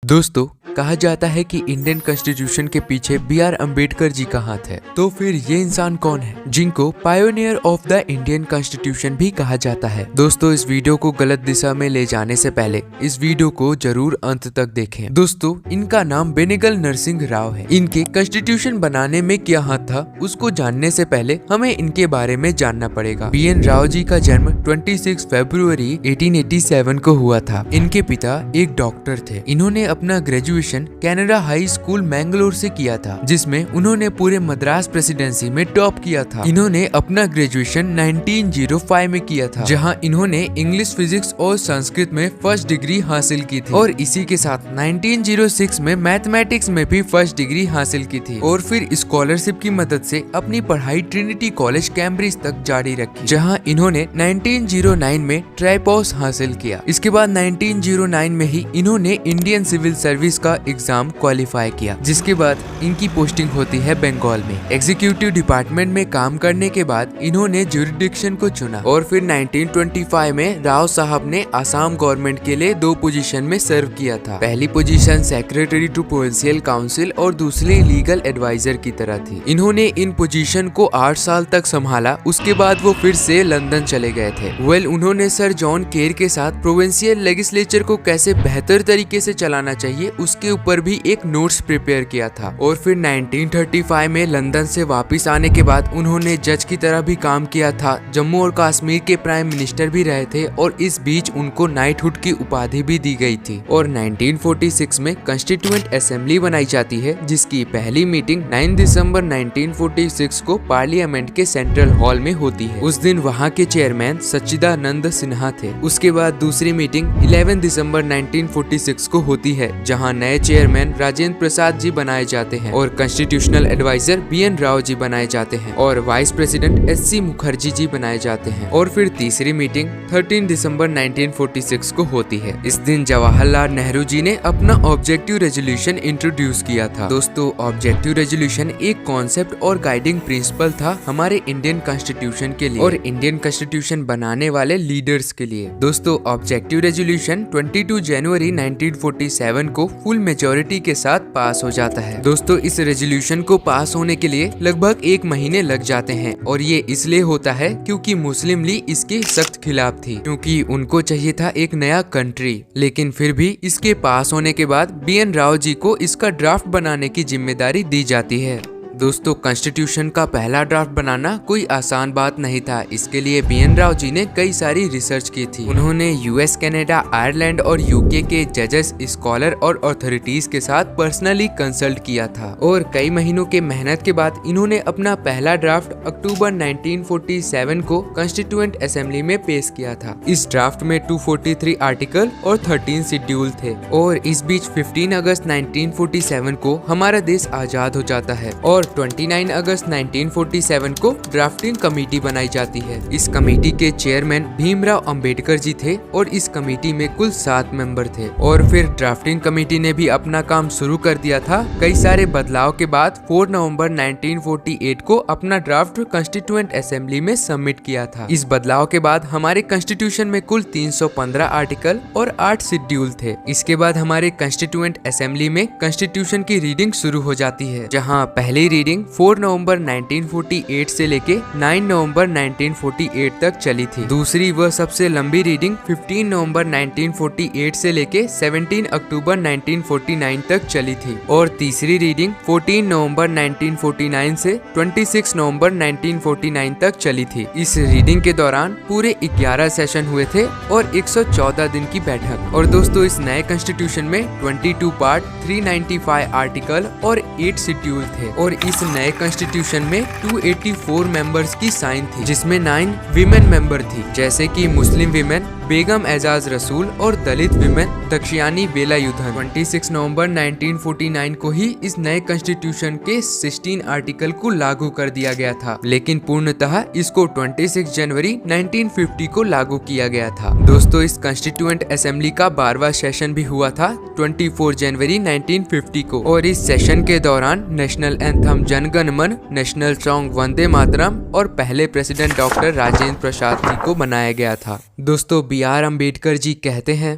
दोस्तों, कहा जाता है कि इंडियन कॉन्स्टिट्यूशन के पीछे बी.आर. अम्बेडकर जी का हाथ है। तो फिर ये इंसान कौन है जिनको pioneer of the Indian constitution भी कहा जाता है? दोस्तों, इस वीडियो को गलत दिशा में ले जाने से पहले इस वीडियो को जरूर अंत तक देखें। दोस्तों, इनका नाम बेनेगल नरसिंह राव है। इनके कॉन्स्टिट्यूशन बनाने में क्या हाथ था, उसको जानने से पहले हमें इनके बारे में जानना पड़ेगा। बी.एन. राव जी का जन्म 26 फरवरी 1887 को हुआ था। इनके पिता एक डॉक्टर थे। इन्होंने अपना graduation Canada high school Mangalore से किया था, जिसमें उन्होंने पूरे मद्रास प्रेसिडेंसी में टॉप किया था। इन्होंने अपना ग्रेजुएशन 1905 में किया था, जहां इन्होंने इंग्लिश, फिजिक्स और संस्कृत में फर्स्ट डिग्री हासिल की थी। और इसी के साथ 1906 में मैथमेटिक्स में भी फर्स्ट डिग्री हासिल की थी। और फिर स्कॉलरशिप की मदद से अपनी पढ़ाई ट्रिनिटी कॉलेज कैम्ब्रिज तक जारी रखी, जहां इन्होंने 1909 में ट्राइपॉस हासिल किया। इसके बाद 1909 में ही इन्होंने इंडियन सिविल सर्विस का एग्जाम क्वालिफाई किया, जिसके बाद इनकी पोस्टिंग होती है बंगाल में। एग्जीक्यूटिव डिपार्टमेंट में काम करने के बाद इन्होंने ज्यूरिडिक्शन को चुना और फिर 1925 में राव साहब ने आसाम गवर्नमेंट के लिए 2 पोजीशन में सर्व किया था। पहली position secretary to provincial council और दूसरी लीगल एडवाइजर की तरह थी। इन्होंने इन पोजीशन को 8 साल तक संभाला। उसके बाद वो फिर से लंदन चले गए थे। उन्होंने सर जॉन केर के साथ प्रोविंशियल लेजिस्लेचर को कैसे बेहतर तरीके से चलाना चाहिए उसके ऊपर भी एक नोट्स प्रिपेयर किया था। और फिर 1935 में लंदन से वापस आने के बाद उन्होंने जज की तरह भी काम किया था। जम्मू और कश्मीर के प्राइम मिनिस्टर भी रहे थे और इस बीच उनको नाइटहुड की उपाधि भी दी गई थी। और 1946 में कॉन्स्टिट्यूएंट असेंबली बनाई जाती है, जिसकी पहली मीटिंग 9 दिसंबर 1946 को पार्लियामेंट के सेंट्रल हॉल में होती है। उस दिन वहाँ के चेयरमैन सच्चिदानंद सिन्हा थे। उसके बाद दूसरी मीटिंग 11 दिसंबर 1946 को होती है, जहां नए चेयरमैन राजेंद्र प्रसाद जी बनाए जाते हैं और constitutional adviser BN. Rao ji बनाए जाते हैं और vice president SC. Mukherjee ji बनाए जाते हैं। और फिर तीसरी मीटिंग 13 दिसंबर 1946 को होती है। इस दिन जवाहरलाल नेहरू जी ने अपना ऑब्जेक्टिव रेजोल्यूशन इंट्रोड्यूस किया था। दोस्तों, ऑब्जेक्टिव रेजोल्यूशन एक कॉन्सेप्ट और गाइडिंग प्रिंसिपल था हमारे इंडियन कॉन्स्टिट्यूशन के लिए और इंडियन कॉन्स्टिट्यूशन बनाने वाले लीडर्स के लिए। दोस्तों, ऑब्जेक्टिव रेजोल्यूशन 22 जनवरी 1947 को फुल मेजोरिटी के साथ पास हो जाता है। दोस्तों, इस रेजोल्यूशन को पास होने के लिए लगभग 1 महीने लग जाते हैं और ये इसलिए होता है क्योंकि मुस्लिम लीग इसके सख्त खिलाफ थी, क्योंकि उनको चाहिए था एक नया कंट्री। लेकिन फिर भी इसके पास होने के बाद बी.एन. राव जी को इसका ड्राफ्ट बनाने की जिम्मेदारी दी जाती है। दोस्तों, कॉन्स्टिट्यूशन का पहला ड्राफ्ट बनाना कोई आसान बात नहीं था। इसके लिए बी.एन. राव जी ने कई सारी रिसर्च की थी। उन्होंने यूएस, कनाडा, आयरलैंड और यूके के जजेस, स्कॉलर और अथॉरिटीज के साथ पर्सनली कंसल्ट किया था और कई महीनों के मेहनत के बाद इन्होंने अपना पहला ड्राफ्ट अक्टूबर 1947 को कॉन्स्टिट्यूएंट असेंबली में पेश किया था। इस ड्राफ्ट में 243 आर्टिकल और 13 शेड्यूल थे। और इस बीच 15 अगस्त 1947 को हमारा देश आजाद हो जाता है और 29 अगस्त 1947 को ड्राफ्टिंग कमेटी बनाई जाती है। इस कमेटी के चेयरमैन भीमराव अंबेडकर जी थे और इस कमेटी में कुल 7 मेंबर थे। और फिर ड्राफ्टिंग कमेटी ने भी अपना काम शुरू कर दिया था। कई सारे बदलाव के बाद 4 नवंबर 1948 को अपना ड्राफ्ट कॉन्स्टिट्यूएंट असेंबली में सबमिट किया था। इस बदलाव के बाद हमारे कॉन्स्टिट्यूशन में कुल 315 आर्टिकल और 8 शेड्यूल थे। इसके बाद हमारे कॉन्स्टिट्यूएंट असेंबली में कॉन्स्टिट्यूशन की रीडिंग शुरू हो जाती है, जहाँ पहली रीडिंग 4 नवंबर 1948 से लेके 9 नवंबर 1948 तक चली थी। दूसरी व सबसे लंबी रीडिंग 15 नवंबर 1948 से लेके 17 अक्टूबर 1949 तक चली थी और तीसरी रीडिंग 14 नवंबर 1949 से 26 नवंबर 1949 तक चली थी। इस रीडिंग के दौरान पूरे 11 सेशन हुए थे और 114 दिन की बैठक। और दोस्तों, इस नए कॉन्स्टिट्यूशन में 22 पार्ट, 395 आर्टिकल और 8 शेड्यूल थे। और इस नए कॉन्स्टिट्यूशन में 284 मेंबर्स की साइन थी, जिसमें 9 विमेन मेंबर थी, जैसे कि मुस्लिम विमेन बेगम एजाज रसूल और दलित विमेन दक्षियानी बेलायुधन। 26 नवंबर 1949 को ही इस नए कॉन्स्टिट्यूशन के 16 आर्टिकल को लागू कर दिया गया था, लेकिन पूर्णतः इसको 26 जनवरी 1950 को लागू किया गया था। दोस्तों, इस कॉन्स्टिट्यूएंट असेंबली का 12वां सेशन भी हुआ था 24 जनवरी 1950 को और इस सेशन के दौरान नेशनल एंथम जन गण मन, नेशनल सॉन्ग वंदे मातरम और पहले प्रेसिडेंट डॉक्टर राजेंद्र प्रसाद जी को बनाया गया था। दोस्तों, बी.आर. अम्बेडकर जी कहते हैं,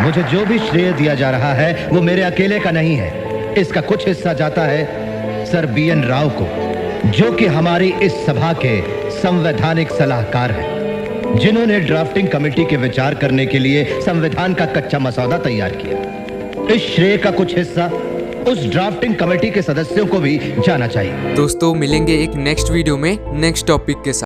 मुझे जो भी श्रेय दिया जा रहा है वो मेरे अकेले का नहीं है। इसका कुछ हिस्सा जाता है सर BN राव को, जो कि हमारी इस सभा के संवैधानिक सलाहकार हैं, जिन्होंने ड्राफ्टिंग कमेटी के विचार करने के लिए संविधान का कच्चा मसौदा तैयार किया। इस श्रेय का कुछ हिस्सा उस ड्राफ्टिंग कमेटी के सदस्यों को भी जाना चाहिए। दोस्तों मिलेंगे एक नेक्स्ट वीडियो में नेक्स्ट टॉपिक के साथ।